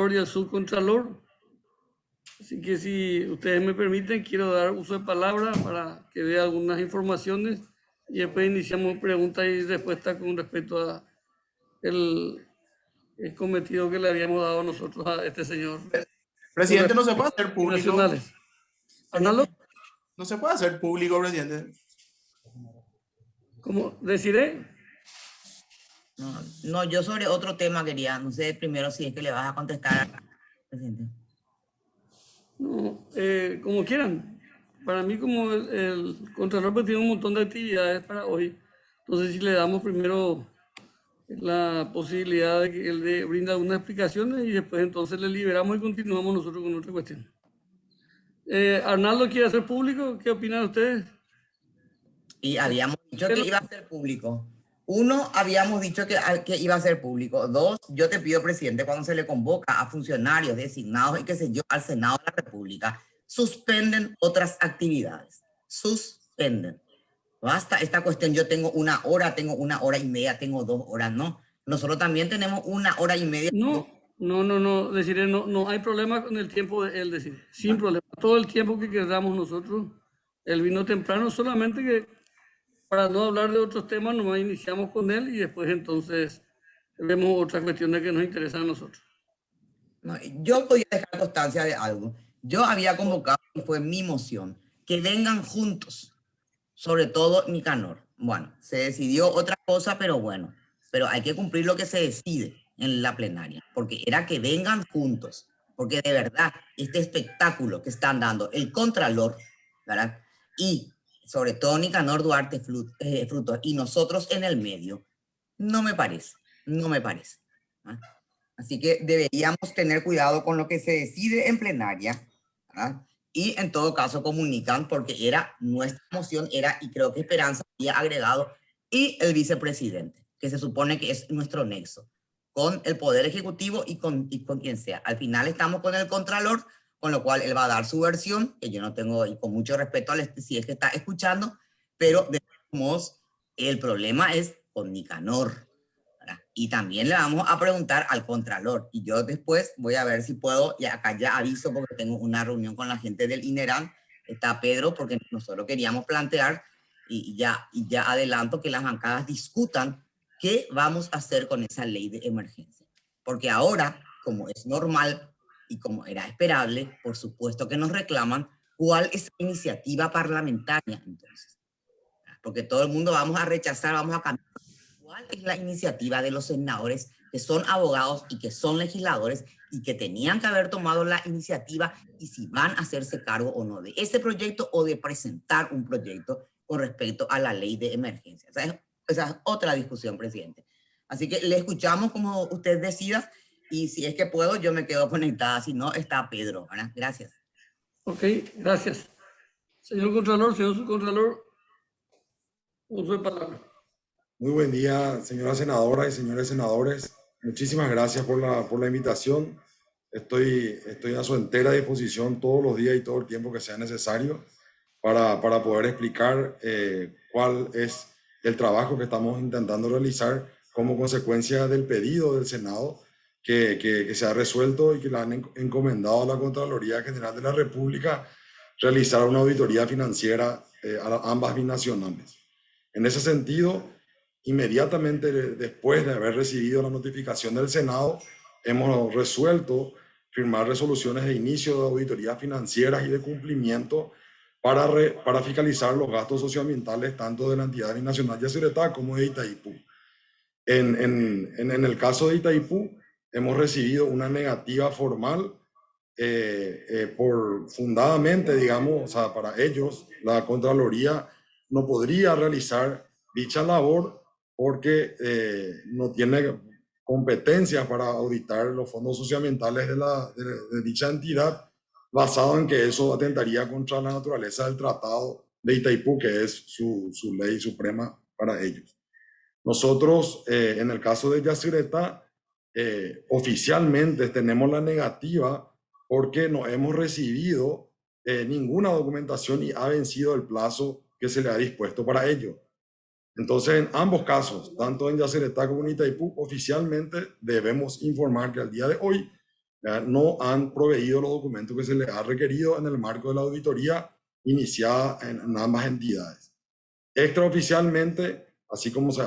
Contralor y al Subcontralor. Así que si ustedes me permiten, quiero dar uso de palabra para que vea algunas informaciones y después iniciamos preguntas y respuestas con respecto a el cometido que le habíamos dado nosotros a este señor. Presidente, no se puede hacer público. Nacionales. Arnaldo, No se puede hacer público, presidente. ¿cómo deciré? No, yo sobre otro tema quería, no sé primero si es que le vas a contestar al presidente. No, como quieran. Para mí, como el Contralor pues, tiene un montón de actividades para hoy, entonces si le damos primero la posibilidad de que él le brinda algunas explicaciones y después entonces le liberamos y continuamos nosotros con otra cuestión. Arnaldo quiere hacer público, ¿qué opinan ustedes? Y habíamos dicho que iba a ser público. Uno, habíamos dicho que iba a ser público. Dos, yo te pido, presidente, cuando se le convoca a funcionarios designados y qué sé yo, al Senado de la República, suspenden otras actividades. Suspenden. Basta esta cuestión, yo tengo 1 hora, tengo 1 hora y media, tengo 2 horas, no. Nosotros también tenemos 1 hora y media. No, deciré, no hay problema con el tiempo de él, decir, sin problema. Todo el tiempo que queramos nosotros, él vino temprano, solamente que para no hablar de otros temas, nomás iniciamos con él y después entonces vemos otras cuestiones que nos interesan a nosotros. No, yo podía dejar constancia de algo. Yo había convocado, y fue mi moción, que vengan juntos, sobre todo Nicanor. Bueno, se decidió otra cosa, pero bueno, pero hay que cumplir lo que se decide en la plenaria, porque era que vengan juntos, porque de verdad, este espectáculo que están dando el Contralor, ¿verdad? Y sobre todo Nicanor Duarte Frutos y nosotros en el medio, no me parece, no me parece. ¿Ah? Así que deberíamos tener cuidado con lo que se decide en plenaria, ¿verdad? Y en todo caso comunican, porque era nuestra moción, era, y creo que Esperanza había agregado, y el vicepresidente, que se supone que es nuestro nexo, con el Poder Ejecutivo y con quien sea. Al final estamos con el Contralor, con lo cual él va a dar su versión, que yo no tengo, y con mucho respeto si es que está escuchando, pero de todos modos, el problema es con Nicanor. Y también le vamos a preguntar al Contralor. Y yo después voy a ver si puedo, y acá ya aviso porque tengo una reunión con la gente del INERAN, está Pedro, porque nosotros queríamos plantear, y ya adelanto que las bancadas discutan qué vamos a hacer con esa ley de emergencia. Porque ahora, como es normal y como era esperable, por supuesto que nos reclaman cuál es la iniciativa parlamentaria entonces. Porque todo el mundo vamos a rechazar, vamos a cambiar. ¿Cuál es la iniciativa de los senadores que son abogados y que son legisladores y que tenían que haber tomado la iniciativa y si van a hacerse cargo o no de ese proyecto o de presentar un proyecto con respecto a la ley de emergencia? Esa es otra discusión, presidente. Así que le escuchamos como usted decida y si es que puedo yo me quedo conectada, si no está Pedro, ¿verdad? Gracias. Ok, gracias. Señor Contralor, señor Subcontralor, uso de palabra. Muy buen día, señora senadora y señores senadores. Muchísimas gracias por la invitación. Estoy a su entera disposición todos los días y todo el tiempo que sea necesario para poder explicar cuál es el trabajo que estamos intentando realizar como consecuencia del pedido del Senado que se ha resuelto y que le han encomendado a la Contraloría General de la República realizar una auditoría financiera a ambas binacionales. En ese sentido, inmediatamente después de haber recibido la notificación del Senado, hemos resuelto firmar resoluciones de inicio de auditorías financieras y de cumplimiento para fiscalizar los gastos socioambientales tanto de la entidad binacional Yacyretá como de Itaipú. En el caso de Itaipú, hemos recibido una negativa formal fundadamente, digamos, o sea, para ellos, la Contraloría no podría realizar dicha labor porque no tiene competencias para auditar los fondos socioambientales de dicha entidad, basado en que eso atentaría contra la naturaleza del Tratado de Itaipú, que es su ley suprema para ellos. Nosotros, en el caso de Yacyretá, oficialmente tenemos la negativa porque no hemos recibido ninguna documentación y ha vencido el plazo que se le ha dispuesto para ello. Entonces, en ambos casos, tanto en Yacyretá como en Itaipú, oficialmente debemos informar que al día de hoy no han proveído los documentos que se les ha requerido en el marco de la auditoría iniciada en ambas entidades. Extraoficialmente, así como se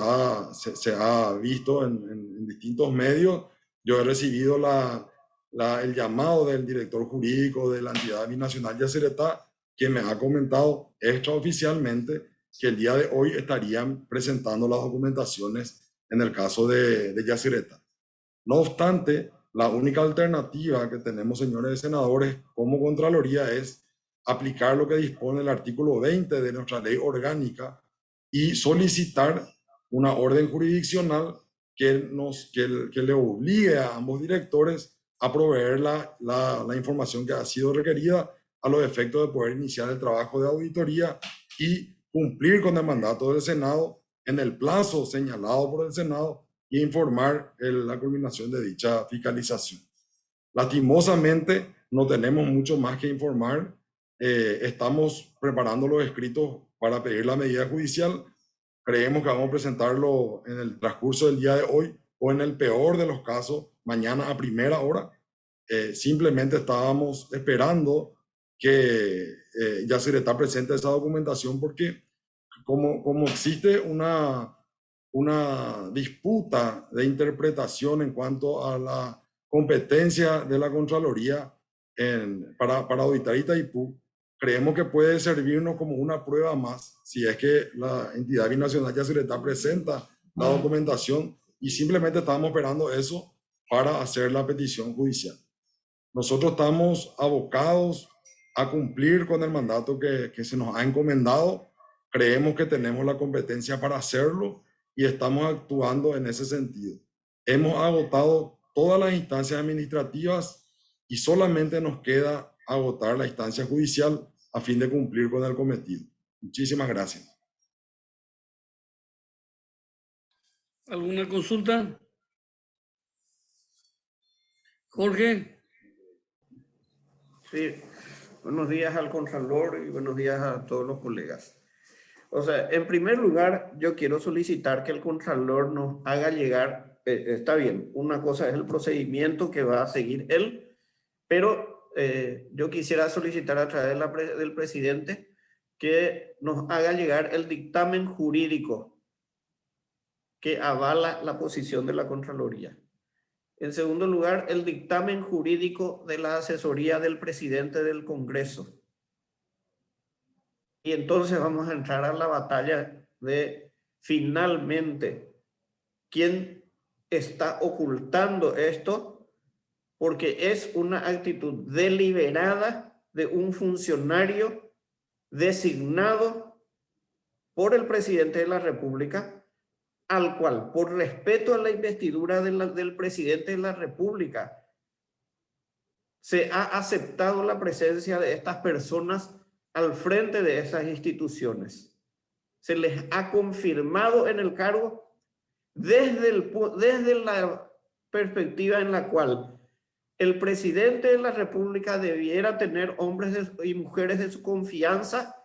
ha visto en distintos medios, yo he recibido el llamado del director jurídico de la entidad binacional Yacyretá, quien me ha comentado extraoficialmente que el día de hoy estarían presentando las documentaciones en el caso de Yacyretá. No obstante, la única alternativa que tenemos, señores senadores, como Contraloría es aplicar lo que dispone el artículo 20 de nuestra ley orgánica y solicitar una orden jurisdiccional que le obligue a ambos directores a proveer la información que ha sido requerida a los efectos de poder iniciar el trabajo de auditoría y cumplir con el mandato del Senado en el plazo señalado por el Senado y informar la culminación de dicha fiscalización. Lastimosamente, no tenemos mucho más que informar. Estamos preparando los escritos para pedir la medida judicial. Creemos que vamos a presentarlo en el transcurso del día de hoy o en el peor de los casos, mañana a primera hora. Simplemente estábamos esperando que Yacyretá presente esa documentación porque como existe una disputa de interpretación en cuanto a la competencia de la Contraloría para auditar Itaipú, creemos que puede servirnos como una prueba más si es que la entidad binacional Yacyretá presenta la documentación y simplemente estamos esperando eso para hacer la petición judicial. Nosotros estamos abocados a cumplir con el mandato que se nos ha encomendado. Creemos que tenemos la competencia para hacerlo y estamos actuando en ese sentido. Hemos agotado todas las instancias administrativas y solamente nos queda agotar la instancia judicial a fin de cumplir con el cometido. Muchísimas gracias. ¿Alguna consulta? Jorge. Sí, buenos días al Contralor y buenos días a todos los colegas. O sea, en primer lugar, yo quiero solicitar que el Contralor nos haga llegar, está bien, una cosa es el procedimiento que va a seguir él, pero yo quisiera solicitar a través del presidente que nos haga llegar el dictamen jurídico que avala la posición de la Contraloría. En segundo lugar, el dictamen jurídico de la asesoría del presidente del Congreso. Y entonces vamos a entrar a la batalla de finalmente quién está ocultando esto, porque es una actitud deliberada de un funcionario designado por el presidente de la República, al cual, por respeto a la investidura del presidente de la República, se ha aceptado la presencia de estas personas al frente de esas instituciones. Se les ha confirmado en el cargo desde la perspectiva en la cual el presidente de la República debiera tener hombres y mujeres de su confianza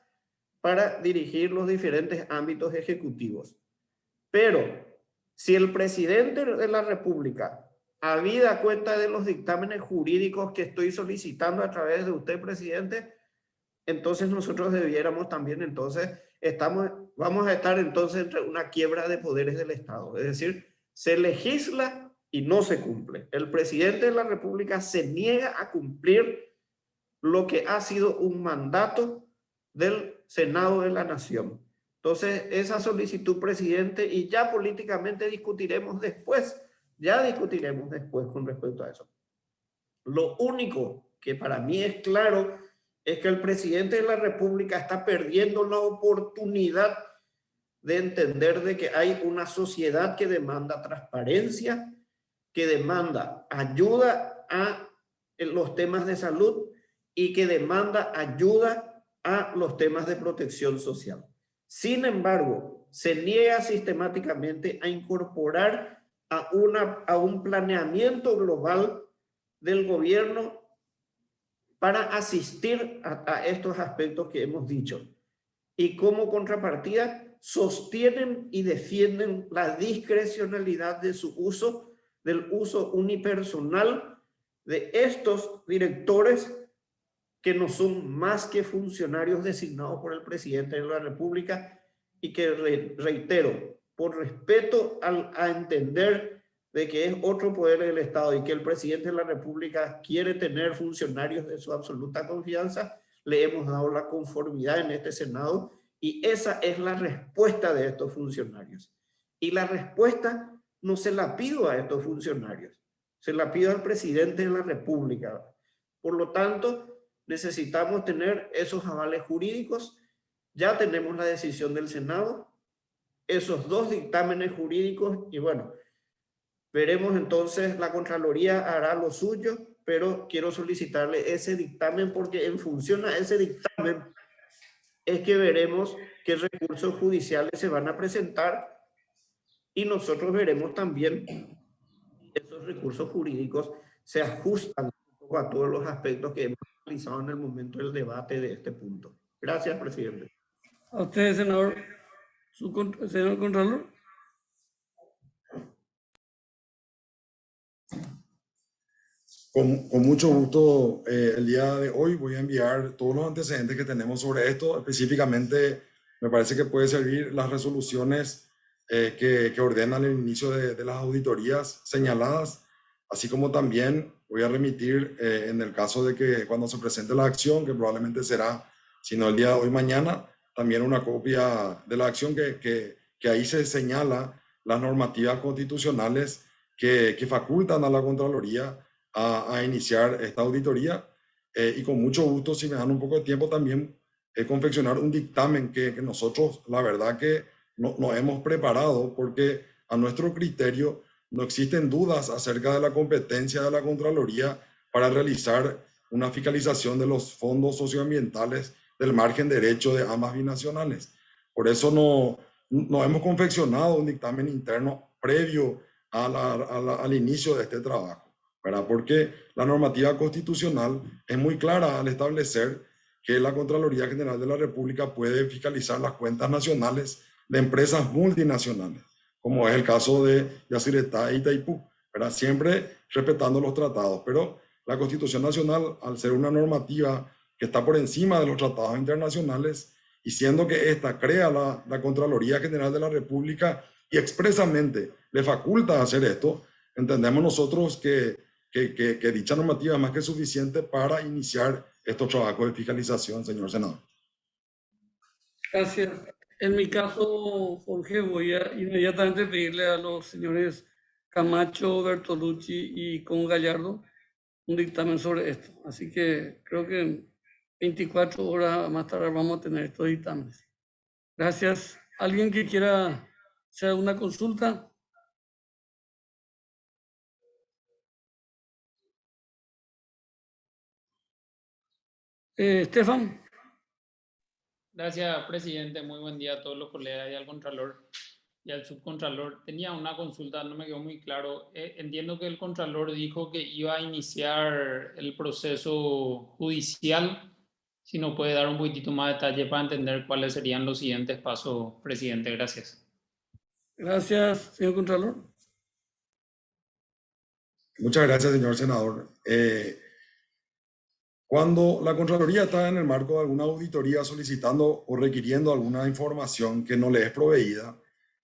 para dirigir los diferentes ámbitos ejecutivos. Pero si el presidente de la República, habida cuenta de los dictámenes jurídicos que estoy solicitando a través de usted, presidente, entonces nosotros debiéramos también, entonces, vamos a estar entonces entre una quiebra de poderes del Estado. Es decir, se legisla y no se cumple. El presidente de la República se niega a cumplir lo que ha sido un mandato del Senado de la Nación. Entonces, esa solicitud, presidente, y ya políticamente discutiremos después con respecto a eso. Lo único que para mí es claro es que el presidente de la República está perdiendo la oportunidad de entender de que hay una sociedad que demanda transparencia, que demanda ayuda a los temas de salud y que demanda ayuda a los temas de protección social. Sin embargo, se niega sistemáticamente a incorporar a un planeamiento global del gobierno para asistir a estos aspectos que hemos dicho. Y como contrapartida, sostienen y defienden la discrecionalidad de su uso, del uso unipersonal de estos directores que no son más que funcionarios designados por el presidente de la República y que, reitero, por respeto a entender de que es otro poder del Estado y que el presidente de la República quiere tener funcionarios de su absoluta confianza, le hemos dado la conformidad en este Senado y esa es la respuesta de estos funcionarios. Y la respuesta no se la pido a estos funcionarios, se la pido al presidente de la República. Por lo tanto, necesitamos tener esos avales jurídicos. Ya tenemos la decisión del Senado, esos 2 dictámenes jurídicos y bueno, veremos entonces, la Contraloría hará lo suyo, pero quiero solicitarle ese dictamen porque en función a ese dictamen es que veremos qué recursos judiciales se van a presentar y nosotros veremos también esos recursos jurídicos se ajustan a todos los aspectos que hemos analizado en el momento del debate de este punto. Gracias, presidente. A usted, senador. Señor Contralor. Con mucho gusto, el día de hoy voy a enviar todos los antecedentes que tenemos sobre esto. Específicamente, me parece que puede servir las resoluciones que ordenan el inicio de las auditorías señaladas, así como también voy a remitir en el caso de que cuando se presente la acción, que probablemente será, si no el día de hoy, mañana, también una copia de la acción que ahí se señala las normativas constitucionales que facultan a la Contraloría a iniciar esta auditoría y con mucho gusto, si me dan un poco de tiempo, también confeccionar un dictamen que nosotros, la verdad que nos hemos preparado porque a nuestro criterio no existen dudas acerca de la competencia de la Contraloría para realizar una fiscalización de los fondos socioambientales del margen derecho de ambas binacionales. Por eso no hemos confeccionado un dictamen interno previo al inicio de este trabajo, ¿verdad? Porque la normativa constitucional es muy clara al establecer que la Contraloría General de la República puede fiscalizar las cuentas nacionales de empresas multinacionales, como es el caso de Yacyretá e Itaipú, ¿verdad? Siempre respetando los tratados, pero la Constitución Nacional, al ser una normativa que está por encima de los tratados internacionales y siendo que esta crea la Contraloría General de la República y expresamente le faculta hacer esto, entendemos nosotros que dicha normativa es más que suficiente para iniciar estos trabajos de fiscalización, señor senador. Gracias. En mi caso, Jorge, voy a inmediatamente pedirle a los señores Camacho, Bertolucci y Con Gallardo un dictamen sobre esto. Así que creo que en 24 horas más tarde vamos a tener estos dictámenes. Gracias. ¿Alguien que quiera hacer alguna consulta? Estefan. Gracias, presidente. Muy buen día a todos los colegas y al Contralor y al Subcontralor. Tenía una consulta, no me quedó muy claro. Entiendo que el Contralor dijo que iba a iniciar el proceso judicial. Si nos puede dar un poquitito más de detalle para entender cuáles serían los siguientes pasos, presidente. Gracias. Gracias, señor Contralor. Muchas gracias, señor senador. Cuando la Contraloría está en el marco de alguna auditoría solicitando o requiriendo alguna información que no le es proveída,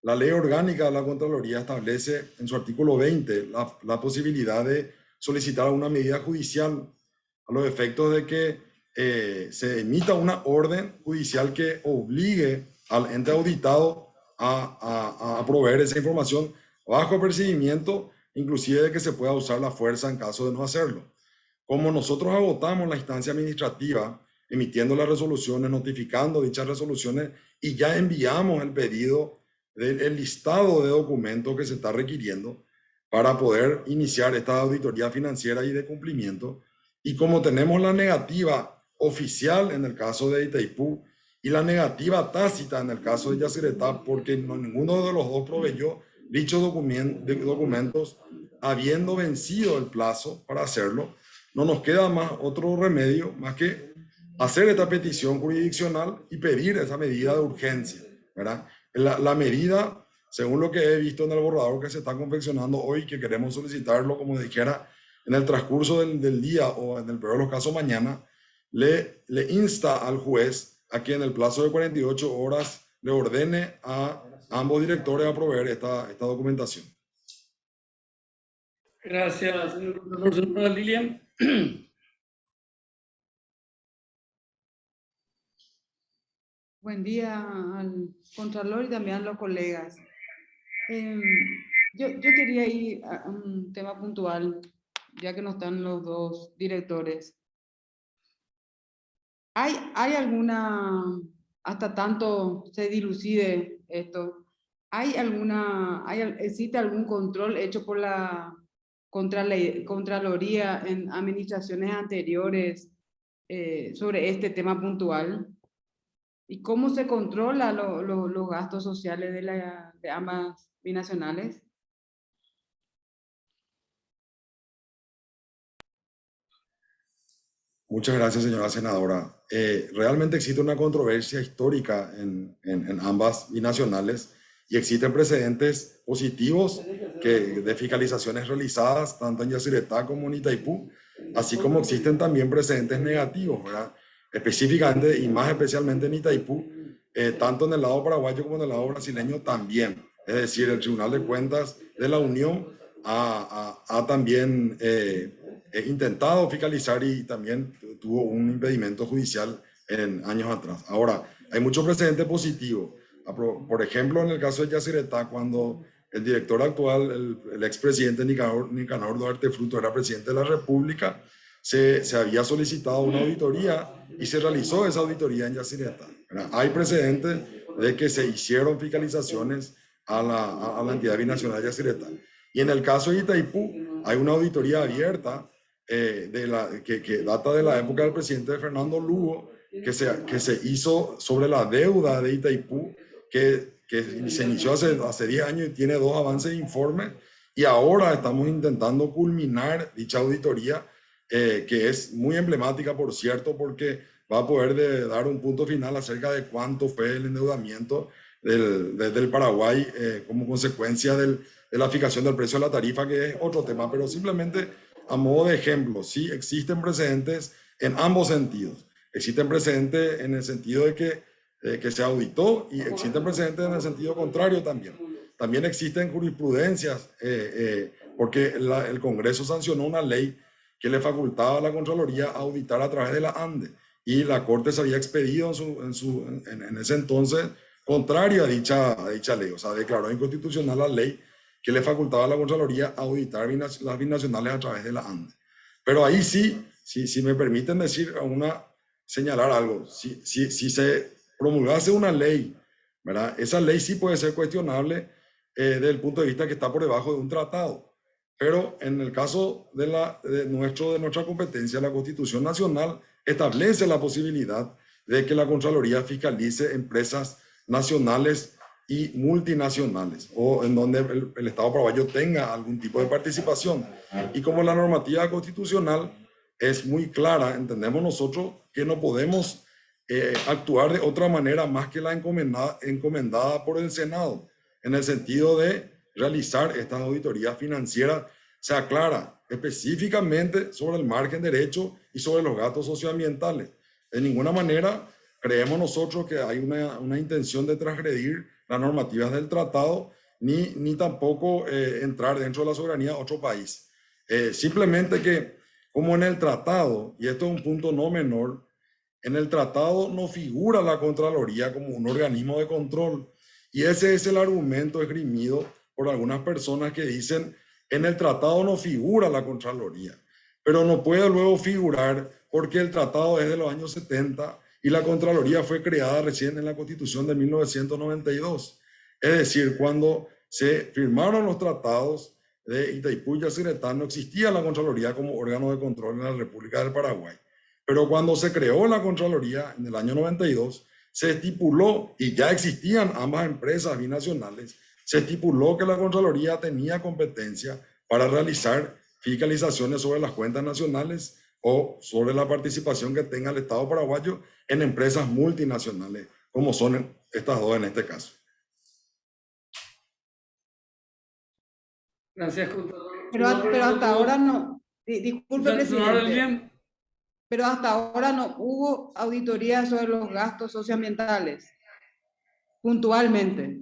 la ley orgánica de la Contraloría establece en su artículo 20 la posibilidad de solicitar una medida judicial a los efectos de que se emita una orden judicial que obligue al ente auditado a proveer esa información bajo apercibimiento, inclusive de que se pueda usar la fuerza en caso de no hacerlo. Como nosotros agotamos la instancia administrativa, emitiendo las resoluciones, notificando dichas resoluciones y ya enviamos el pedido del listado de documentos que se está requiriendo para poder iniciar esta auditoría financiera y de cumplimiento. Y como tenemos la negativa oficial en el caso de Itaipú y la negativa tácita en el caso de Yacyretá, porque ninguno de los dos proveyó dichos documentos habiendo vencido el plazo para hacerlo, no nos queda más otro remedio más que hacer esta petición jurisdiccional y pedir esa medida de urgencia, ¿verdad? La medida, según lo que he visto en el borrador que se está confeccionando hoy, que queremos solicitarlo, como dijera, en el transcurso del día o en el peor de los casos mañana, le insta al juez a que en el plazo de 48 horas le ordene a ambos directores a proveer esta documentación. Gracias, señor Contralor. Señora Lilian. Buen día al Contralor y también a los colegas. Yo quería ir a un tema puntual, ya que no están los dos directores. ¿Hay alguna, hasta tanto se dilucide esto, existe algún control hecho por la Contraloría en administraciones anteriores sobre este tema puntual? ¿Y cómo se controla los gastos sociales de ambas binacionales? Muchas gracias, señora senadora. Realmente existe una controversia histórica en ambas binacionales y existen precedentes positivos de fiscalizaciones realizadas tanto en Yacyretá como en Itaipú, así como existen también precedentes negativos, ¿verdad? Específicamente y más especialmente en Itaipú, tanto en el lado paraguayo como en el lado brasileño también. Es decir, el Tribunal de Cuentas de la Unión ha también intentado fiscalizar y también tuvo un impedimento judicial en años atrás. Ahora, hay muchos precedentes positivos. Por ejemplo, en el caso de Yacyretá, cuando el director actual, el expresidente Nicanor Duarte Fruto, era presidente de la República, se había solicitado una auditoría y se realizó esa auditoría en Yacyretá. Hay precedentes de que se hicieron fiscalizaciones a la entidad binacional Yacyretá. Y en el caso de Itaipú, hay una auditoría abierta que data de la época del presidente Fernando Lugo, que se hizo sobre la deuda de Itaipú, que se inició hace 10 años y tiene 2 avances de informe, y ahora estamos intentando culminar dicha auditoría, que es muy emblemática, por cierto, porque va a poder dar un punto final acerca de cuánto fue el endeudamiento del Paraguay como consecuencia de la fijación del precio de la tarifa, que es otro tema, pero simplemente a modo de ejemplo, sí existen precedentes en ambos sentidos. Existen precedentes en el sentido de que se auditó y existen precedentes en el sentido contrario también. También existen jurisprudencias porque el Congreso sancionó una ley que le facultaba a la Contraloría a auditar a través de la ANDE y la Corte se había expedido en ese entonces contrario a dicha ley, o sea, declaró inconstitucional la ley que le facultaba a la Contraloría a auditar las binacionales a través de la ANDE. Pero ahí sí, si me permiten señalar algo, si se promulgase una ley, ¿verdad? Esa ley sí puede ser cuestionable desde el punto de vista que está por debajo de un tratado. Pero en el caso de nuestra competencia, la Constitución Nacional establece la posibilidad de que la Contraloría fiscalice empresas nacionales y multinacionales, o en donde el Estado paraguayo tenga algún tipo de participación. Y como la normativa constitucional es muy clara, entendemos nosotros que no podemos actuar de otra manera más que la encomendada por el Senado, en el sentido de realizar estas auditorías financieras. Se aclara específicamente sobre el margen derecho y sobre los gastos socioambientales. De ninguna manera creemos nosotros que hay una intención de transgredir las normativas del tratado, ni tampoco entrar dentro de la soberanía de otro país. Simplemente que, como en el tratado, y esto es un punto no menor, en el tratado no figura la Contraloría como un organismo de control. Y ese es el argumento esgrimido por algunas personas que dicen, en el tratado no figura la Contraloría, pero no puede luego figurar porque el tratado es de los años 70 y la Contraloría fue creada recién en la Constitución de 1992. Es decir, cuando se firmaron los tratados de Itaipú y Yacyretá, no existía la Contraloría como órgano de control en la República del Paraguay. Pero cuando se creó la Contraloría en el año 92, se estipuló, y ya existían ambas empresas binacionales, se estipuló que la Contraloría tenía competencia para realizar fiscalizaciones sobre las cuentas nacionales o sobre la participación que tenga el Estado paraguayo en empresas multinacionales, como son estas dos en este caso. Gracias, Contralor. Pero hasta ahora no, Disculpe, Senadora presidente, Lilian, pero hasta ahora no hubo auditoría sobre los gastos socioambientales, puntualmente.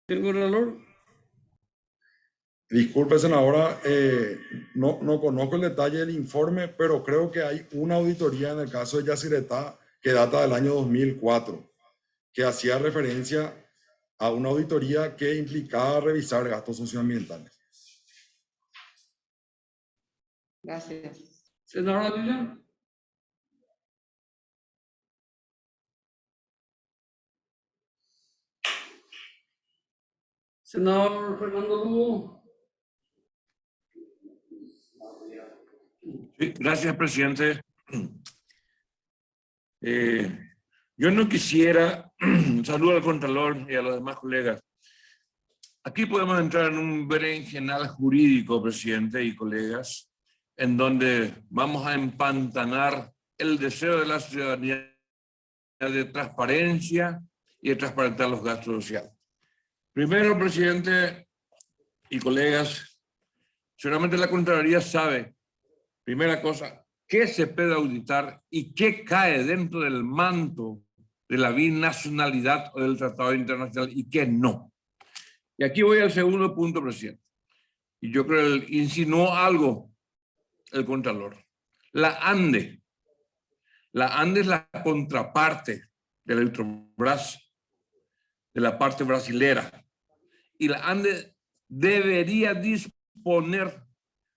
señor Contralor. Disculpe, senadora, no conozco el detalle del informe, pero creo que hay una auditoría en el caso de Yacyretá que data del año 2004, que hacía referencia a una auditoría que implicaba revisar gastos socioambientales. Gracias. Senadora Lilian. Senador Fernando Lugo. Sí, gracias, presidente. Yo no quisiera, saludo al Contralor y a los demás colegas. Aquí podemos entrar en un berenjenal jurídico, presidente y colegas, en donde vamos a empantanar el deseo de la ciudadanía de transparencia y de transparentar los gastos sociales. Primero, presidente y colegas, seguramente la Contraloría sabe, primera cosa, qué se puede auditar y qué cae dentro del manto de la binacionalidad o del tratado internacional y qué no. Y aquí voy al segundo punto, presidente. Y yo creo que insinuó algo el Contralor. La ANDE. La ANDE es la contraparte de la Electrobras, de la parte brasilera. Y la ANDE debería disponer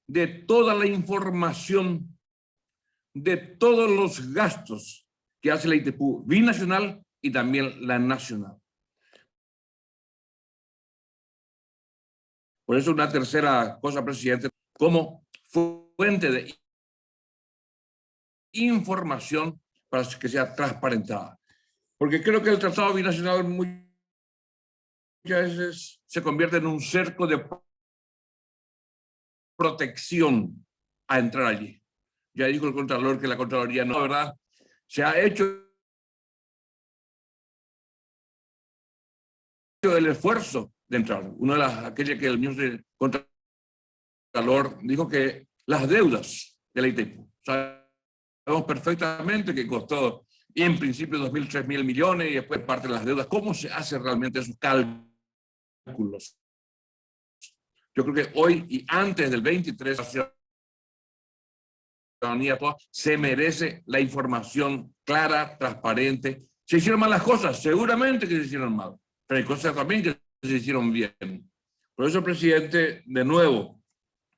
de toda la información de todos los gastos que hace la ITPU binacional y también la nacional. Por eso una tercera cosa, presidente, como fuente de información para que sea transparentada. Porque creo que el tratado binacional muchas veces se convierte en un cerco de protección a entrar allí. Ya dijo el Contralor que la Contraloría no, ¿verdad? Se ha hecho el esfuerzo de entrar. Una de las, aquella que el mismo Contralor dijo que las deudas de la ITPU. Sabemos perfectamente que costó en principio 2.000, 3.000 millones y después parte de las deudas. ¿Cómo se hace realmente esos cálculos? Yo creo que hoy y antes del 23, la ciudadanía se merece la información clara, transparente. ¿Se hicieron mal las cosas? Seguramente que se hicieron mal, pero hay cosas también que se hicieron bien. Por eso, presidente, de nuevo,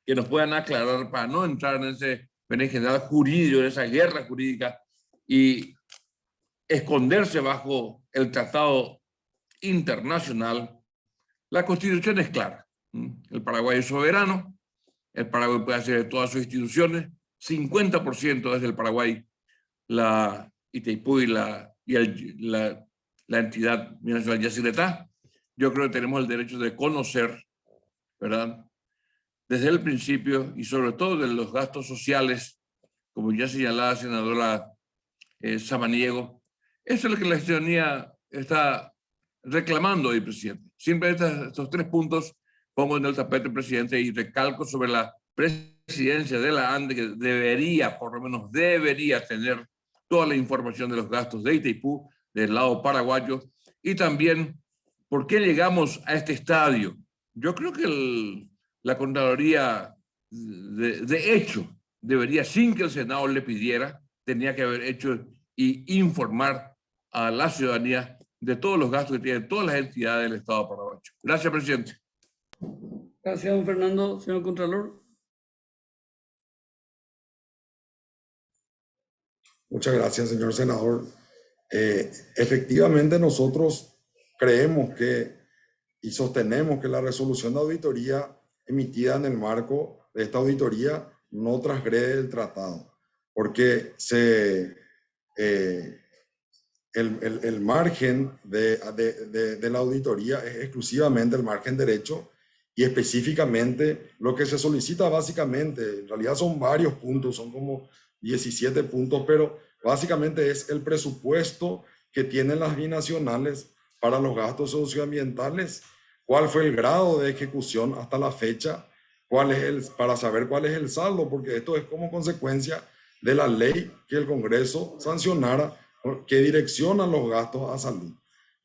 que nos puedan aclarar para no entrar en ese berenjenal jurídico, en esa guerra jurídica y esconderse bajo el tratado internacional. La Constitución es clara. El Paraguay es soberano, el Paraguay puede hacer de todas sus instituciones, 50% desde el Paraguay, la ITPU y la entidad binacional Yacyretá. Yo creo que tenemos el derecho de conocer, ¿verdad?, desde el principio y sobre todo de los gastos sociales, como ya señalaba la senadora Samaniego. Eso es lo que la ciudadanía está reclamando hoy, presidente. Siempre estos tres puntos pongo en el tapete, presidente, y recalco sobre la presidencia de la ANDE, que debería, por lo menos debería tener toda la información de los gastos de ITPU del lado paraguayo y también por qué llegamos a este estadio. Yo creo que la Contraloría, de hecho, debería, sin que el Senado le pidiera, tenía que haber hecho y informar a la ciudadanía de todos los gastos que tienen todas las entidades del Estado paraguayo. Gracias, presidente. Gracias, don Fernando. Señor Contralor. Muchas gracias, señor senador. Efectivamente, nosotros creemos que y sostenemos que la resolución de auditoría emitida en el marco de esta auditoría no transgrede el tratado, porque el margen de la auditoría es exclusivamente el margen derecho y específicamente lo que se solicita básicamente, en realidad son varios puntos, son como 17 puntos, pero básicamente es el presupuesto que tienen las binacionales para los gastos socioambientales, cuál fue el grado de ejecución hasta la fecha para saber cuál es el saldo, porque esto es como consecuencia de la ley que el Congreso sancionara, que direcciona los gastos a salud.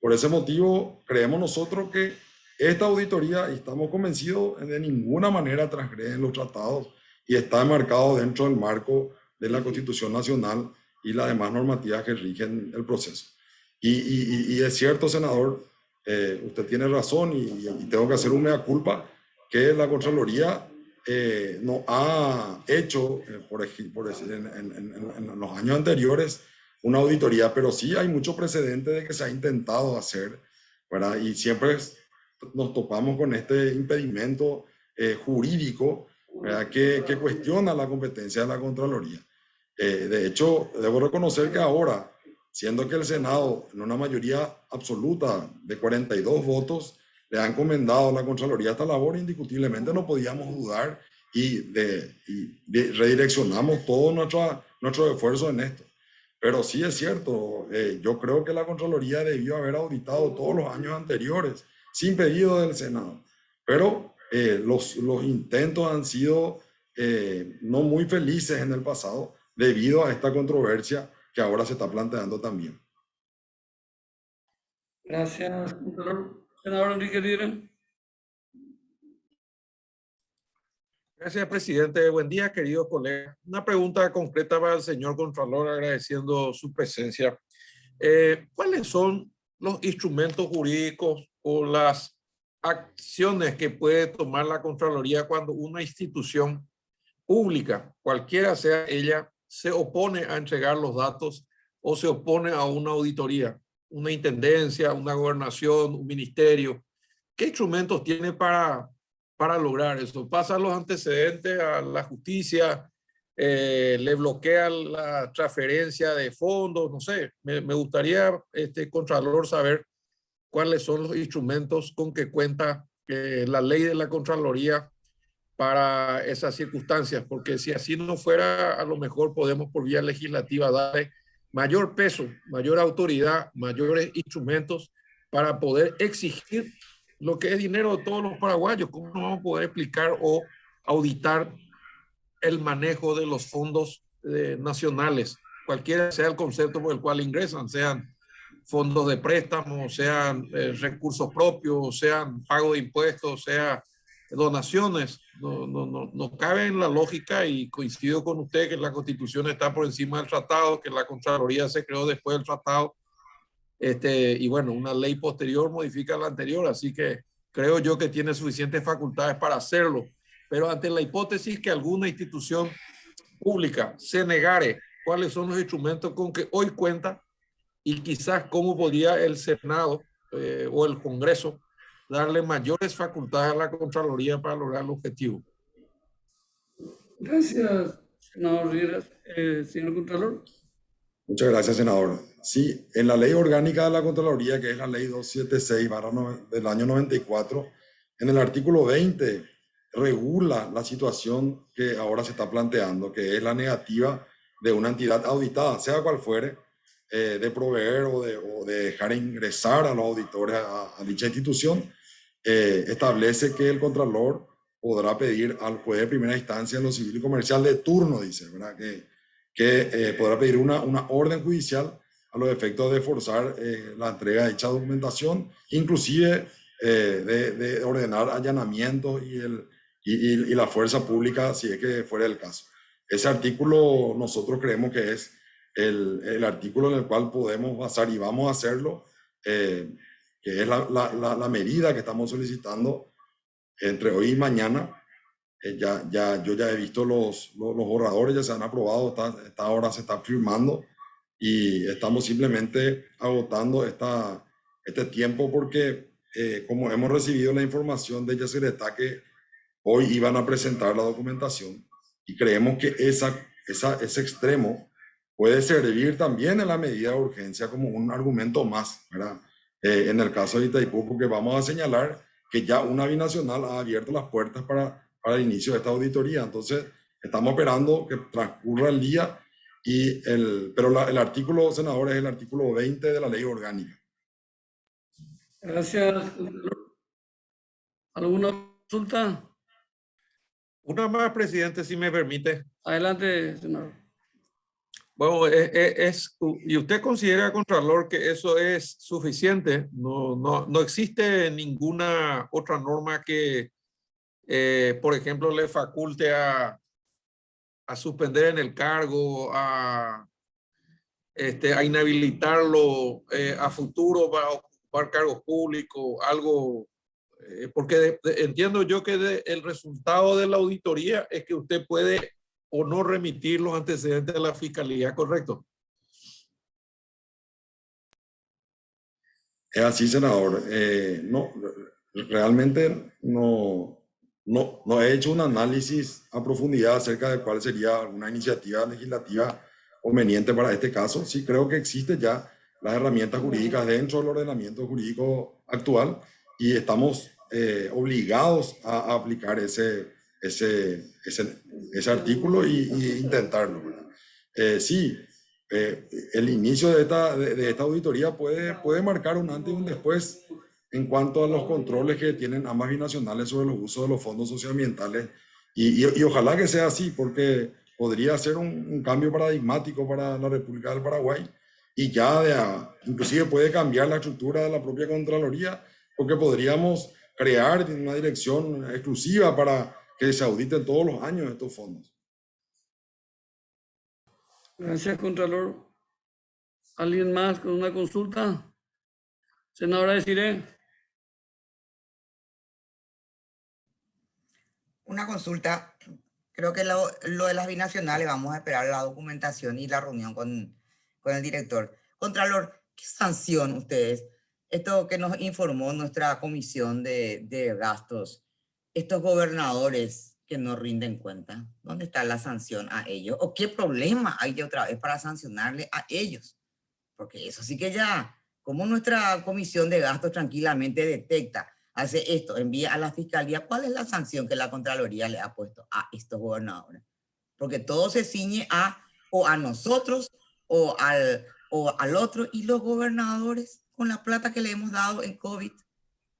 Por ese motivo, creemos nosotros que esta auditoría, y estamos convencidos, de ninguna manera transgrede los tratados y está enmarcado dentro del marco de la Constitución Nacional y las demás normativas que rigen el proceso. Y es cierto, senador, usted tiene razón y tengo que hacer un mea culpa, que la Contraloría no ha hecho, en los años anteriores, una auditoría, pero sí hay mucho precedente de que se ha intentado hacer, ¿verdad? Y siempre nos topamos con este impedimento jurídico, ¿verdad? Que cuestiona la competencia de la Contraloría. De hecho, debo reconocer que ahora, siendo que el Senado, en una mayoría absoluta de 42 votos, le ha encomendado a la Contraloría esta labor, indiscutiblemente no podíamos dudar y redireccionamos todo nuestro esfuerzo en esto. Pero sí es cierto, yo creo que la Contraloría debió haber auditado todos los años anteriores, sin pedido del Senado. Pero los intentos han sido no muy felices en el pasado, debido a esta controversia que ahora se está planteando también. Gracias, senador Enrique Riera. Gracias, presidente. Buen día, queridos colegas. Una pregunta concreta para el señor Contralor, agradeciendo su presencia. ¿Cuáles son los instrumentos jurídicos o las acciones que puede tomar la Contraloría cuando una institución pública, cualquiera sea ella, se opone a entregar los datos o se opone a una auditoría, una intendencia, una gobernación, un ministerio? ¿Qué instrumentos tiene para lograr eso? ¿Pasan los antecedentes a la justicia? ¿Le bloquean la transferencia de fondos? No sé, me gustaría, Contralor, saber cuáles son los instrumentos con que cuenta la ley de la Contraloría para esas circunstancias, porque si así no fuera, a lo mejor podemos por vía legislativa darle mayor peso, mayor autoridad, mayores instrumentos para poder exigir lo que es dinero de todos los paraguayos. ¿Cómo no vamos a poder explicar o auditar el manejo de los fondos nacionales, cualquiera sea el concepto por el cual ingresan, sean fondos de préstamo, sean recursos propios, sean pago de impuestos, sean donaciones? No cabe en la lógica, y coincido con usted que la Constitución está por encima del tratado, que la Contraloría se creó después del tratado, y bueno, una ley posterior modifica la anterior, así que creo yo que tiene suficientes facultades para hacerlo. Pero ante la hipótesis que alguna institución pública se negare, ¿cuáles son los instrumentos con que hoy cuenta y quizás cómo podría el Senado o el Congreso darle mayores facultades a la Contraloría para lograr el objetivo? Gracias, senador Riera. Señor Contralor. Muchas gracias, senador. Sí, en la ley orgánica de la Contraloría, que es la ley 276 del año 94, en el artículo 20 regula la situación que ahora se está planteando, que es la negativa de una entidad auditada, sea cual fuere, de proveer o de dejar ingresar a los auditores a dicha institución. Establece que el Contralor podrá pedir al juez de primera instancia en lo civil y comercial de turno, dice, ¿verdad? Que podrá pedir una orden judicial a los efectos de forzar la entrega de dicha documentación, inclusive de ordenar allanamientos y la fuerza pública, si es que fuera el caso. Ese artículo nosotros creemos que es el artículo en el cual podemos basar, y vamos a hacerlo, que es la medida que estamos solicitando entre hoy y mañana. Yo ya he visto los borradores, ya se han aprobado, esta hora se está firmando, y estamos simplemente agotando este tiempo porque como hemos recibido la información de Yacyretá que hoy iban a presentar la documentación, y creemos que ese extremo puede servir también en la medida de urgencia como un argumento más, ¿verdad? En el caso de Itaipú, porque vamos a señalar que ya una binacional ha abierto las puertas para el inicio de esta auditoría. Entonces, estamos esperando que transcurra el día, pero el artículo, senador, es el artículo 20 de la ley orgánica. Gracias. ¿Alguna consulta? Una más, presidente, si me permite. Adelante, senador. Bueno, ¿y usted considera, Contralor, que eso es suficiente? No existe ninguna otra norma que, por ejemplo, le faculte a suspender en el cargo, a inhabilitarlo a futuro para ocupar cargos públicos, algo, porque entiendo yo que el resultado de la auditoría es que usted puede o no remitir los antecedentes a la fiscalía, ¿correcto? Es así, senador. No, realmente no he hecho un análisis a profundidad acerca de cuál sería una iniciativa legislativa conveniente para este caso. Sí creo que existen ya las herramientas jurídicas dentro del ordenamiento jurídico actual y estamos obligados a aplicar ese artículo y intentarlo, ¿verdad? Sí. El inicio de esta auditoría puede marcar un antes y un después en cuanto a los controles que tienen ambas binacionales sobre los usos de los fondos socioambientales y ojalá que sea así porque podría ser un cambio paradigmático para la República del Paraguay y ya inclusive puede cambiar la estructura de la propia Contraloría porque podríamos crear una dirección exclusiva para que se auditen todos los años estos fondos. Gracias, Contralor. ¿Alguien más con una consulta? Senadora Desiree. Una consulta. Creo que lo de las binacionales, vamos a esperar la documentación y la reunión con el director. Contralor, ¿qué sanción ustedes? Esto que nos informó nuestra comisión de gastos, estos gobernadores que no rinden cuenta, ¿dónde está la sanción a ellos? ¿O qué problema hay de otra vez para sancionarle a ellos? Porque eso sí que ya, como nuestra comisión de gastos tranquilamente detecta, hace esto, envía a la fiscalía, ¿cuál es la sanción que la Contraloría le ha puesto a estos gobernadores? Porque todo se ciñe o a nosotros o al otro, y los gobernadores con la plata que le hemos dado en COVID.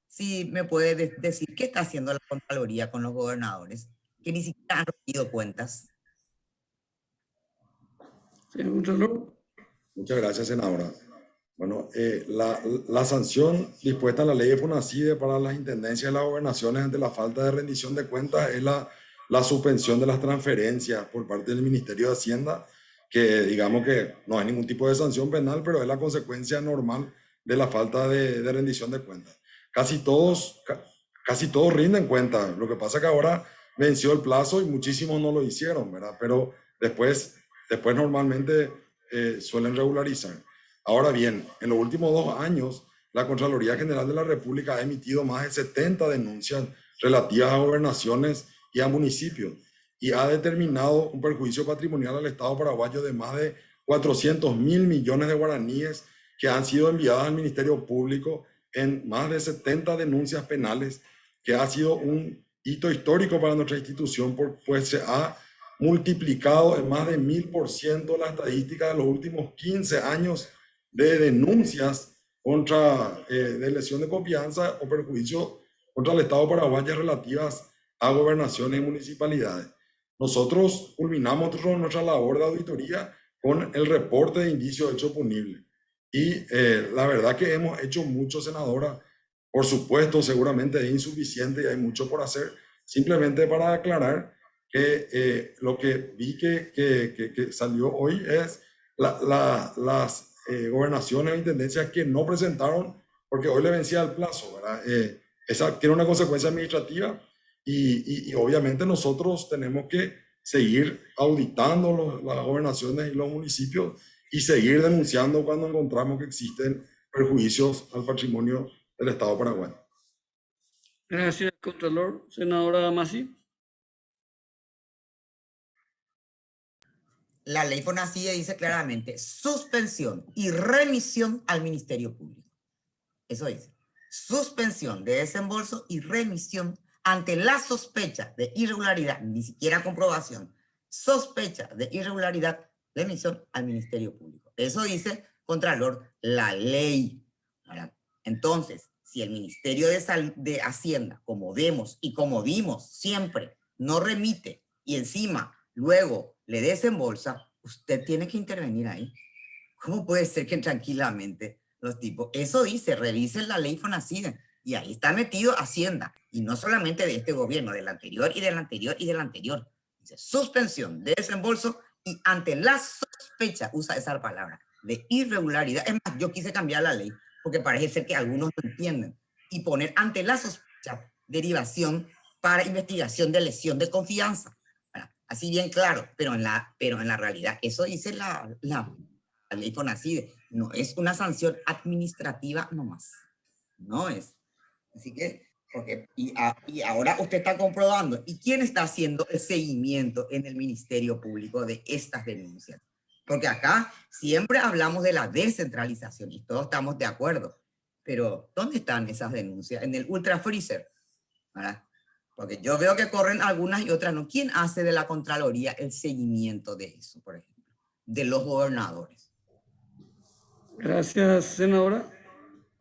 Si me puede decir qué está haciendo la Contraloría con los gobernadores, que ni siquiera han rendido cuentas. Señor Contralor. Muchas gracias, senadora. Bueno, la sanción dispuesta en la ley de FONACIDE para las intendencias y las gobernaciones ante la falta de rendición de cuentas es la suspensión de las transferencias por parte del Ministerio de Hacienda, que digamos que no hay ningún tipo de sanción penal, pero es la consecuencia normal de la falta de rendición de cuentas. Casi todos rinden cuentas. Lo que pasa es que ahora venció el plazo y muchísimos no lo hicieron, ¿verdad? Pero después normalmente suelen regularizar. Ahora bien, en los últimos 2 años, la Contraloría General de la República ha emitido más de 70 denuncias relativas a gobernaciones y a municipios y ha determinado un perjuicio patrimonial al Estado paraguayo de más de 400.000 millones de guaraníes que han sido enviadas al Ministerio Público en más de 70 denuncias penales, que ha sido un hito histórico para nuestra institución, pues se ha multiplicado en más de 1000% la estadística de los últimos 15 años de denuncias de lesión de confianza o perjuicio contra el Estado paraguayo relativas a gobernaciones y municipalidades. Nosotros culminamos nuestra labor de auditoría con el reporte de indicios de hecho punible. Y la verdad que hemos hecho mucho, senadora. Por supuesto, seguramente es insuficiente y hay mucho por hacer. Simplemente para aclarar que lo que vi que salió hoy es las gobernaciones e intendencias que no presentaron porque hoy le vencía el plazo, ¿verdad? Esa tiene una consecuencia administrativa y obviamente nosotros tenemos que seguir auditando las gobernaciones y los municipios y seguir denunciando cuando encontramos que existen perjuicios al patrimonio del Estado paraguayo. Gracias, Contralor. Senadora Masi. La ley FONACIDE dice claramente suspensión y remisión al Ministerio Público. Eso dice. Suspensión de desembolso y remisión ante la sospecha de irregularidad, ni siquiera comprobación, sospecha de irregularidad, remisión al Ministerio Público. Eso dice, Contralor, la ley. Entonces, si el Ministerio de Hacienda, como vemos y como vimos siempre, no remite y encima luego le desembolsa, usted tiene que intervenir ahí. ¿Cómo puede ser que tranquilamente los tipos, eso dice, revisen la ley FONACIDE, y ahí está metido Hacienda, y no solamente de este gobierno, del anterior y del anterior y del anterior. Dice suspensión de desembolso y ante la sospecha, usa esa palabra, de irregularidad. Es más, yo quise cambiar la ley porque parece ser que algunos no entienden, y poner ante la sospecha derivación para investigación de lesión de confianza. Bueno, así bien claro, pero en la realidad eso dice la ley FONACIDE, no es una sanción administrativa nomás, no es. Así que, y ahora usted está comprobando, ¿y quién está haciendo el seguimiento en el Ministerio Público de estas denuncias? Porque acá siempre hablamos de la descentralización y todos estamos de acuerdo, pero ¿dónde están esas denuncias? En el Ultra Freezer, ¿verdad? Porque yo veo que corren algunas y otras no. ¿Quién hace de la Contraloría el seguimiento de eso, por ejemplo? De los gobernadores. Gracias, senadora.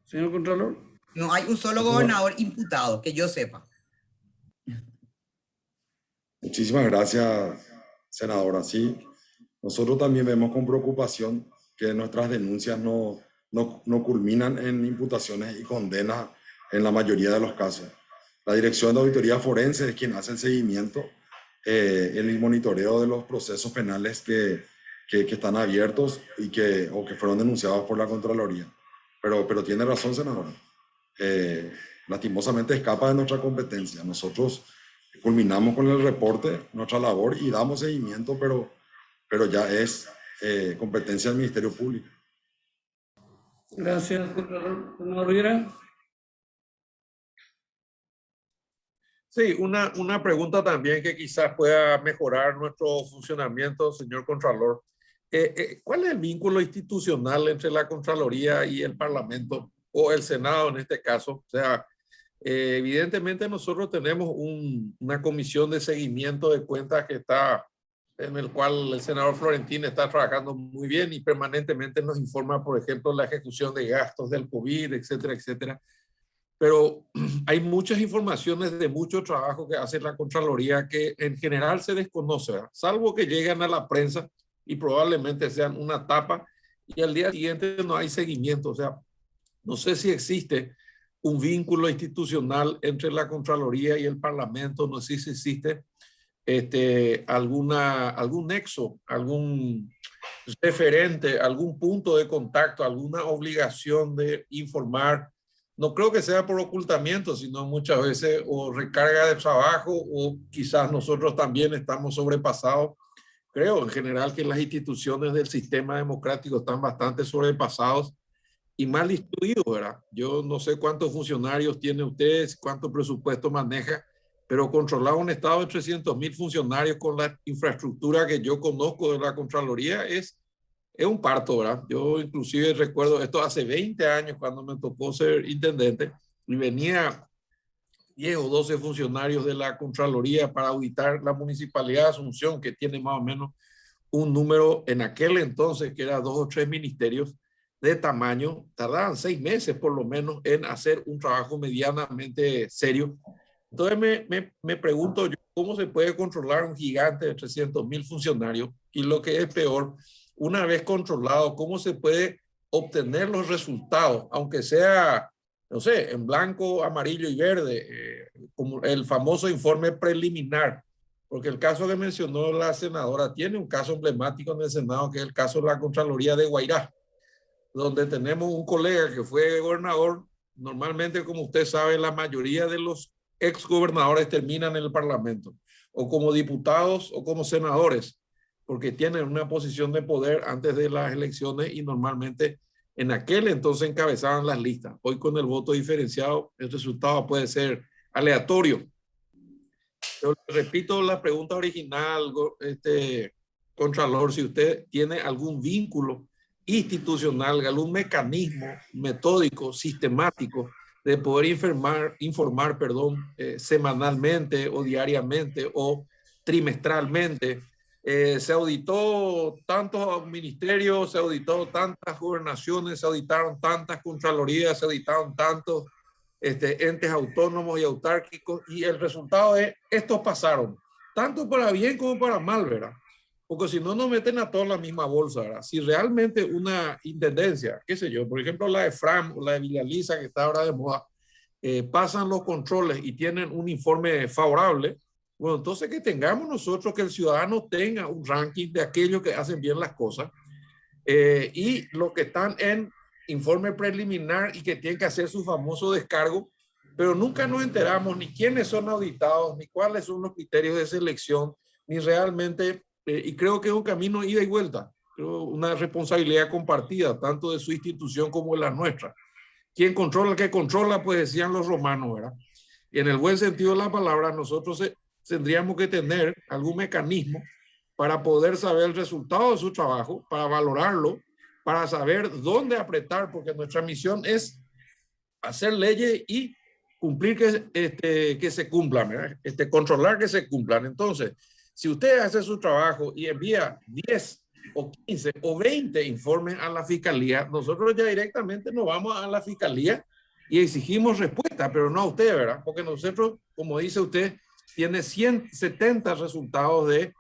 Señor Contralor. No hay un solo gobernador imputado, que yo sepa. Muchísimas gracias, senadora. Sí, nosotros también vemos con preocupación que nuestras denuncias no culminan en imputaciones y condenas en la mayoría de los casos. La Dirección de Auditoría Forense es quien hace el seguimiento, el monitoreo de los procesos penales que están abiertos y o que fueron denunciados por la Contraloría. Pero tiene razón, senadora. Lastimosamente escapa de nuestra competencia. Nosotros culminamos con el reporte, nuestra labor, y damos seguimiento, pero ya es competencia del Ministerio Público. Gracias, Contralor. Senador Riera. Sí, una pregunta también que quizás pueda mejorar nuestro funcionamiento, señor Contralor. ¿Cuál es el vínculo institucional entre la Contraloría y el Parlamento, o el Senado en este caso? O sea, evidentemente nosotros tenemos una comisión de seguimiento de cuentas en el cual el senador Florentín está trabajando muy bien y permanentemente nos informa, por ejemplo, la ejecución de gastos del COVID, etcétera, etcétera. Pero hay muchas informaciones de mucho trabajo que hace la Contraloría que en general se desconoce, ¿verdad? Salvo que llegan a la prensa y probablemente sean una tapa y al día siguiente no hay seguimiento. O sea, no sé si existe un vínculo institucional entre la Contraloría y el Parlamento, no sé si existe algún nexo, algún referente, algún punto de contacto, alguna obligación de informar. No creo que sea por ocultamiento, sino muchas veces o recarga de trabajo o quizás nosotros también estamos sobrepasados. Creo en general que las instituciones del sistema democrático están bastante sobrepasados y mal instruidos, ¿verdad? Yo no sé cuántos funcionarios tiene usted, cuánto presupuesto maneja, pero controlar un estado de 300.000 funcionarios con la infraestructura que yo conozco de la Contraloría es un parto, ¿verdad? Yo inclusive recuerdo esto hace 20 años cuando me tocó ser intendente y venía 10 o 12 funcionarios de la Contraloría para auditar la Municipalidad de Asunción, que tiene más o menos un número en aquel entonces que era 2 o 3 ministerios de tamaño. Tardaban 6 meses por lo menos en hacer un trabajo medianamente serio. Entonces me pregunto yo, ¿cómo se puede controlar un gigante de 300.000 funcionarios? Y lo que es peor, una vez controlado, ¿cómo se puede obtener los resultados? Aunque sea, no sé, en blanco, amarillo y verde, como el famoso informe preliminar. Porque el caso que mencionó la senadora tiene un caso emblemático en el Senado, que es el caso de la Contraloría de Guairá, donde tenemos un colega que fue gobernador. Normalmente, como usted sabe, la mayoría de los exgobernadores terminan en el Parlamento, o como diputados o como senadores, porque tienen una posición de poder antes de las elecciones y normalmente en aquel entonces encabezaban las listas. Hoy con el voto diferenciado el resultado puede ser aleatorio. Yo repito la pregunta original, Contralor, si usted tiene algún vínculo institucional, algún mecanismo metódico, sistemático de poder informar, semanalmente o diariamente o trimestralmente. Se auditó tantos ministerios, se auditó tantas gobernaciones, se auditaron tantas contralorías, se auditaron tantos entes autónomos y autárquicos, y el resultado es, estos pasaron. tanto para bien como para mal, ¿verdad? Porque si no nos meten a todos en la misma bolsa, ¿verdad? Si realmente una intendencia, qué sé yo, por ejemplo la de Fram o la de Villalisa, que está ahora de moda, pasan los controles y tienen un informe favorable, bueno, entonces que tengamos nosotros, que el ciudadano tenga un ranking de aquellos que hacen bien las cosas y los que están en informe preliminar y que tienen que hacer su famoso descargo, pero nunca nos enteramos ni quiénes son auditados, ni cuáles son los criterios de selección, ni realmente, y creo que es un camino ida y vuelta, creo una responsabilidad compartida, tanto de su institución como de la nuestra. Quien controla, el que controla, pues decían los romanos, ¿verdad? Y en el buen sentido de la palabra, nosotros tendríamos que tener algún mecanismo para poder saber el resultado de su trabajo, para valorarlo, para saber dónde apretar, porque nuestra misión es hacer leyes y cumplir que se cumplan, ¿verdad? Controlar que se cumplan. Entonces, si usted hace su trabajo y envía 10 o 15 o 20 informes a la fiscalía, nosotros ya directamente nos vamos a la fiscalía y exigimos respuesta, pero no a usted, ¿verdad? Porque nosotros, como dice usted, tiene 170 resultados de,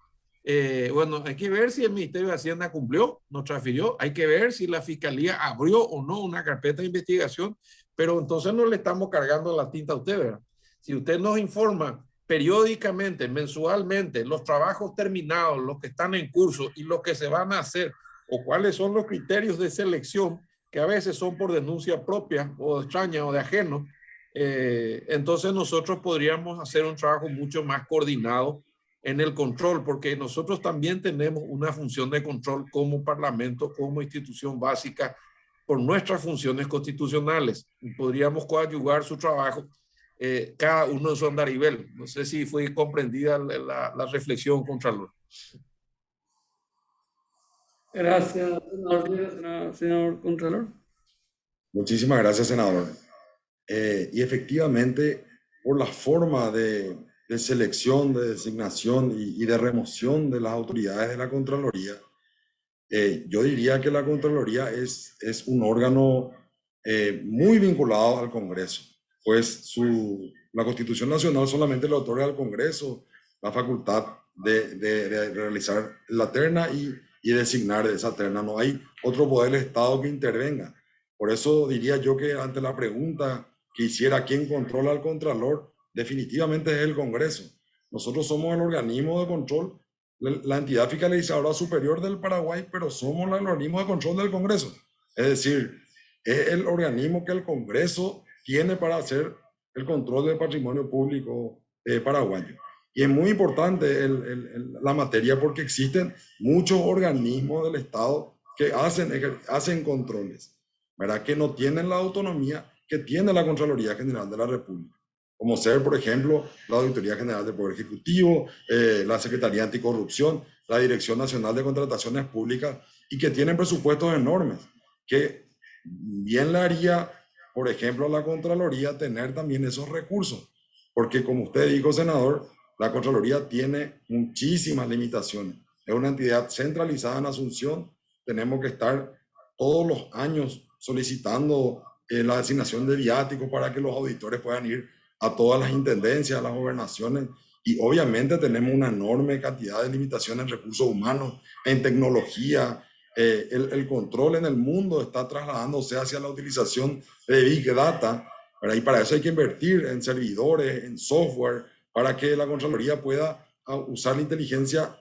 bueno, hay que ver si el Ministerio de Hacienda cumplió, nos transfirió, hay que ver si la fiscalía abrió o no una carpeta de investigación, pero entonces no le estamos cargando la tinta a usted, ¿verdad? Si usted nos informa periódicamente, mensualmente, los trabajos terminados, los que están en curso y los que se van a hacer, o cuáles son los criterios de selección, que a veces son por denuncia propia o extraña o de ajeno, entonces nosotros podríamos hacer un trabajo mucho más coordinado en el control, porque nosotros también tenemos una función de control como parlamento, como institución básica, por nuestras funciones constitucionales. Podríamos coadyuvar su trabajo, cada uno de su andarivel. No sé si fue comprendida la reflexión, Contralor. Gracias, señor Contralor. Muchísimas gracias, senador. Y efectivamente, por la forma de selección, de designación y de remoción de las autoridades de la Contraloría, yo diría que la Contraloría es un órgano muy vinculado al Congreso, pues la Constitución Nacional solamente le otorga al Congreso la facultad de realizar la terna y designar esa terna. No hay otro poder del Estado que intervenga. Por eso diría yo que ante la pregunta que hiciera quién controla al Contralor, definitivamente es el Congreso. Nosotros somos el organismo de control, la entidad fiscalizadora superior del Paraguay, pero somos el organismo de control del Congreso. Es decir, es el organismo que el Congreso tiene para hacer el control del patrimonio público paraguayo. Y es muy importante la materia porque existen muchos organismos del Estado que hacen controles, ¿verdad? Que no tienen la autonomía que tiene la Contraloría General de la República, como ser, por ejemplo, la Auditoría General del Poder Ejecutivo, la Secretaría Anticorrupción, la Dirección Nacional de Contrataciones Públicas, y que tienen presupuestos enormes, que bien le haría, por ejemplo, a la Contraloría tener también esos recursos, porque como usted dijo, senador, la Contraloría tiene muchísimas limitaciones. Es una entidad centralizada en Asunción, tenemos que estar todos los años solicitando la designación de viáticos para que los auditores puedan ir a todas las intendencias, a las gobernaciones, y obviamente tenemos una enorme cantidad de limitaciones en recursos humanos, en tecnología. El control en el mundo está trasladándose hacia la utilización de Big Data, ¿verdad? Y para eso hay que invertir en servidores, en software, para que la Contraloría pueda usar la inteligencia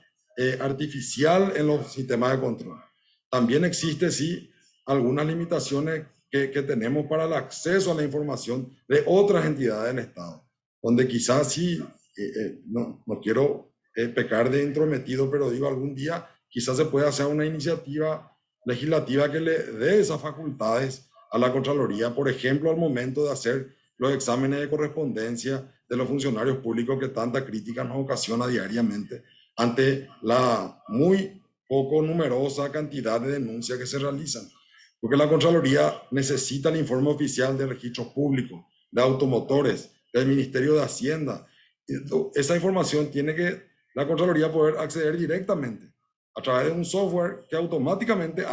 artificial en los sistemas de control. También existe, sí, algunas limitaciones que tenemos para el acceso a la información de otras entidades del Estado, donde quizás sí, no quiero pecar de intrometido, pero digo, algún día quizás se pueda hacer una iniciativa legislativa que le dé esas facultades a la Contraloría, por ejemplo, al momento de hacer los exámenes de correspondencia de los funcionarios públicos que tanta crítica nos ocasiona diariamente ante la muy poco numerosa cantidad de denuncias que se realizan. Porque la Contraloría necesita el informe oficial de registros públicos, de automotores, del Ministerio de Hacienda. Esa información tiene que la Contraloría poder acceder directamente a través de un software que automáticamente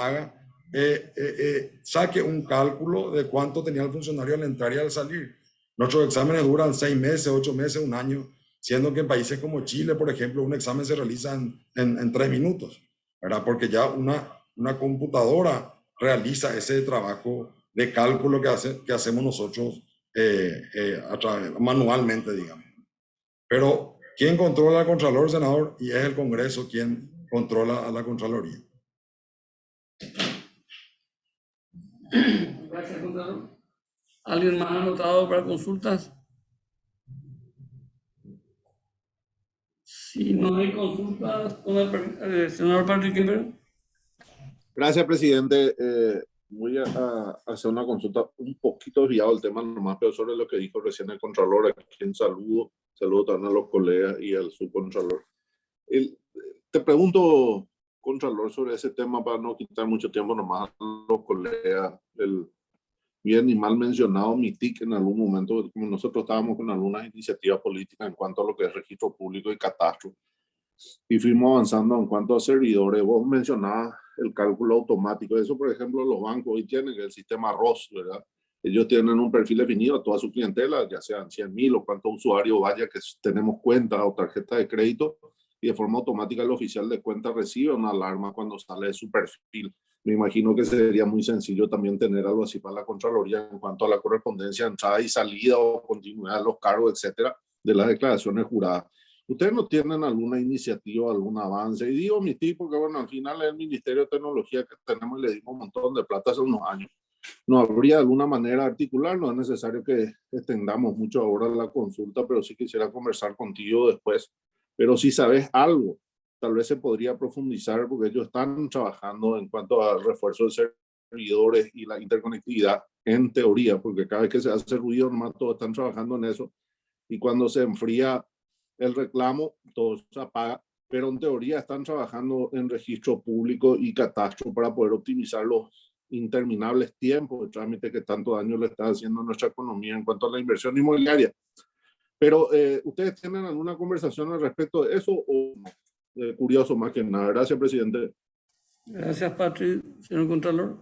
saque un cálculo de cuánto tenía el funcionario al entrar y al salir. Nuestros exámenes duran 6 meses, 8 meses, un año. siendo que en países como Chile, por ejemplo, un examen se realiza en 3 minutos, ¿verdad? Porque ya una computadora realiza ese trabajo de cálculo que hacemos nosotros manualmente, digamos. Pero, ¿quién controla al Contralor, senador? Y es el Congreso quien controla a la Contraloría. Gracias, Contralor. ¿Alguien más anotado para consultas? Si no hay consultas, senador Patrick Kimber. Gracias, presidente. Voy a hacer una consulta un poquito desviado del tema nomás, pero sobre lo que dijo recién el Contralor, a quien saludo también a los colegas y al subcontralor. Te pregunto, Contralor, sobre ese tema para no quitar mucho tiempo nomás a los colegas. El bien y mal mencionado MITIC en algún momento, como nosotros estábamos con algunas iniciativas políticas en cuanto a lo que es registro público y catastro, y fuimos avanzando en cuanto a servidores. Vos mencionabas el cálculo automático. Eso, por ejemplo, los bancos hoy tienen el sistema ROS, ¿verdad? Ellos tienen un perfil definido a toda su clientela, ya sean 100,000 o cuántos usuarios vaya que tenemos cuenta o tarjeta de crédito, y de forma automática el oficial de cuenta recibe una alarma cuando sale de su perfil. Me imagino que sería muy sencillo también tener algo así para la Contraloría en cuanto a la correspondencia, entrada y salida o continuidad de los cargos, etcétera, de las declaraciones juradas. ¿Ustedes no tienen alguna iniciativa, algún avance? Y digo mi tipo, porque bueno, al final es el Ministerio de Tecnología que tenemos y le dimos un montón de plata hace unos años. ¿No habría alguna manera de articular? No es necesario que extendamos mucho ahora la consulta, pero sí quisiera conversar contigo después. Pero si sabes algo, tal vez se podría profundizar, porque ellos están trabajando en cuanto al refuerzo de servidores y la interconectividad, en teoría, porque cada vez que se hace ruido, nomás todos están trabajando en eso. Y cuando se enfría el reclamo, todo se apaga, pero en teoría están trabajando en registro público y catastro para poder optimizar los interminables tiempos de trámite que tanto daño le está haciendo a nuestra economía en cuanto a la inversión inmobiliaria. Pero, ¿ustedes tienen alguna conversación al respecto de eso o no? Curioso más que nada. Gracias, presidente. Gracias, Patrick. Señor Contralor.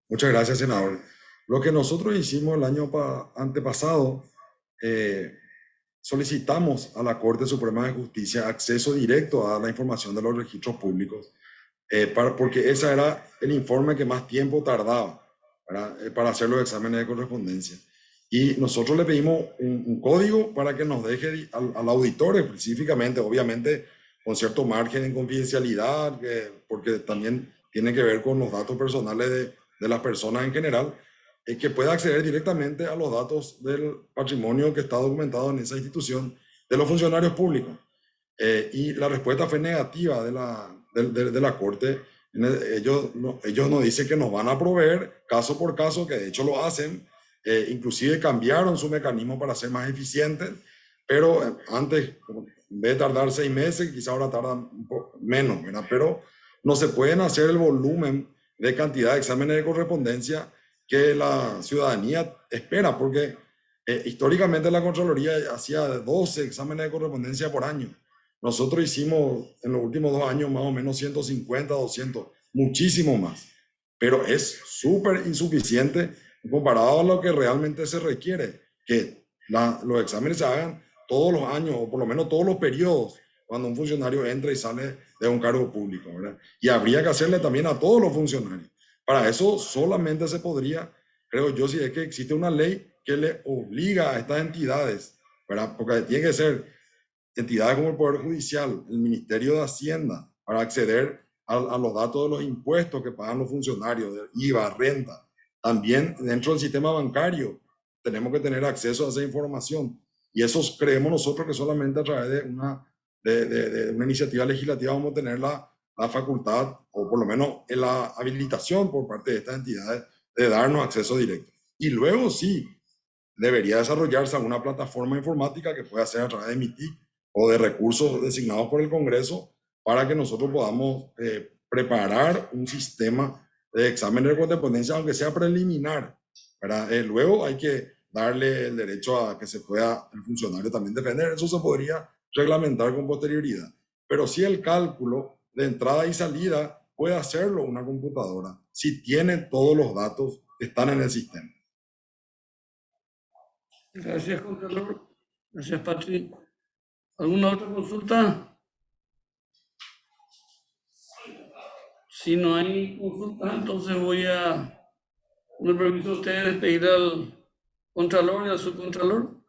Muchas gracias, senador. Lo que nosotros hicimos el año antepasado, solicitamos a la Corte Suprema de Justicia acceso directo a la información de los registros públicos, porque ese era el informe que más tiempo tardaba para hacer los exámenes de correspondencia. Y nosotros le pedimos un código para que nos deje al auditor específicamente, obviamente con cierto margen de confidencialidad, porque también tiene que ver con los datos personales de las personas en general, que pueda acceder directamente a los datos del patrimonio que está documentado en esa institución de los funcionarios públicos. Y la respuesta fue negativa de la Corte. Ellos nos dicen que nos van a proveer caso por caso, que de hecho lo hacen. Inclusive cambiaron su mecanismo para ser más eficientes, pero antes, en vez de tardar 6 meses, quizá ahora tardan un poco menos, ¿verdad? Pero no se pueden hacer el volumen de cantidad de exámenes de correspondencia que la ciudadanía espera, porque históricamente la Contraloría hacía 12 exámenes de correspondencia por año. Nosotros hicimos en los últimos 2 años más o menos 150, 200, muchísimo más, pero es súper insuficiente comparado a lo que realmente se requiere, que los exámenes se hagan todos los años o por lo menos todos los periodos cuando un funcionario entra y sale de un cargo público, ¿verdad? Y habría que hacerle también a todos los funcionarios. Para eso solamente se podría, creo yo, si es que existe una ley que le obliga a estas entidades, ¿verdad? Porque tiene que ser entidades como el Poder Judicial, el Ministerio de Hacienda, para acceder a los datos de los impuestos que pagan los funcionarios, de IVA, renta. También dentro del sistema bancario tenemos que tener acceso a esa información. Y eso creemos nosotros que solamente a través de una iniciativa legislativa vamos a tener la facultad, o por lo menos la habilitación por parte de estas entidades, de darnos acceso directo. Y luego sí, debería desarrollarse alguna plataforma informática que pueda ser a través de MITIC o de recursos designados por el Congreso para que nosotros podamos preparar un sistema de examen de correspondencia, aunque sea preliminar, ¿verdad? Luego hay que darle el derecho a que se pueda el funcionario también defender. Eso se podría reglamentar con posterioridad. Pero sí el cálculo de entrada y salida puede hacerlo una computadora si tiene todos los datos que están en el sistema. Gracias, Contralor. Gracias, Patri. ¿Alguna otra consulta? Si no hay consulta, entonces voy a, con el permiso de ustedes, pedir al Contralor y al Subcontralor